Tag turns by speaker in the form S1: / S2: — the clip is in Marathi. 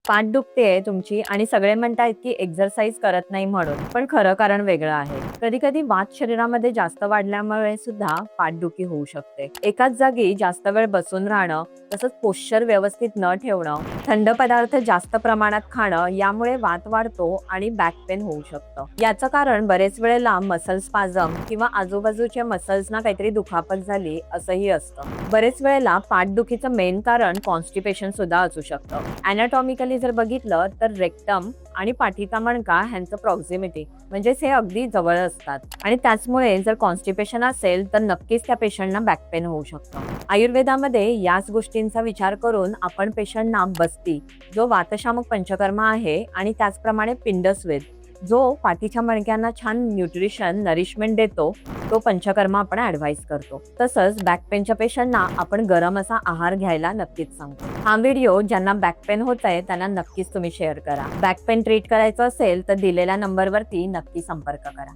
S1: पाठ दुखतेय तुमची आणि सगळे म्हणतायत की एक्सरसाइज करत नाही म्हणून, पण खरं कारण वेगळं आहे. कधी कधी वात शरीरामध्ये जास्त वाढल्यामुळे सुद्धा पाठदुखी होऊ शकते. एकाच जागी जास्त वेळ बसून राहणं, तसंच पोश्चर व्यवस्थित न ठेवणं, थंड पदार्थ जास्त प्रमाणात खाणं यामुळे वात वाढतो आणि बॅक पेन होऊ शकतं. याचं कारण बरेच वेळेला मसल स्पाझम किंवा आजूबाजूच्या मसल्सना काहीतरी दुखापत झाली असंही असतं. बरेच वेळेला पाठदुखीचं मेन कारण कॉन्स्टिपेशन सुद्धा असू शकतं. अॅनाटॉमिकली जर बघितलं तर रेक्टम आणि पाठीचा मणका ह्यांचं प्रॉक्झिमिटी म्हणजेच हे अगदी जवळ असतात आणि त्याचमुळे जर कॉन्स्टिपेशन असेल तर नक्कीच त्या पेशंटना बॅक पेन होऊ शकतं. आयुर्वेदामध्ये याच गोष्टींचा विचार करून आपण पेशंटना बस्ती, जो वातशामक पंचकर्म आहे, आणि त्याचप्रमाणे पिंडस्वेद, जो पाठीच्या मणक्यांना छान न्यूट्रिशन नरिशमेंट देतो, तो पंचकर्म आपण ऍडवाइस करतो. तसंच बॅक पेनच्या पेशंटना आपण गरम असा आहार घ्यायला नक्कीच सांगतो. हा व्हिडिओ ज्यांना बॅक पेन होत आहे त्यांना नक्कीच तुम्ही शेअर करा. बॅक पेन ट्रीट करायचं असेल तर दिलेल्या नंबरवरती नक्की संपर्क करा.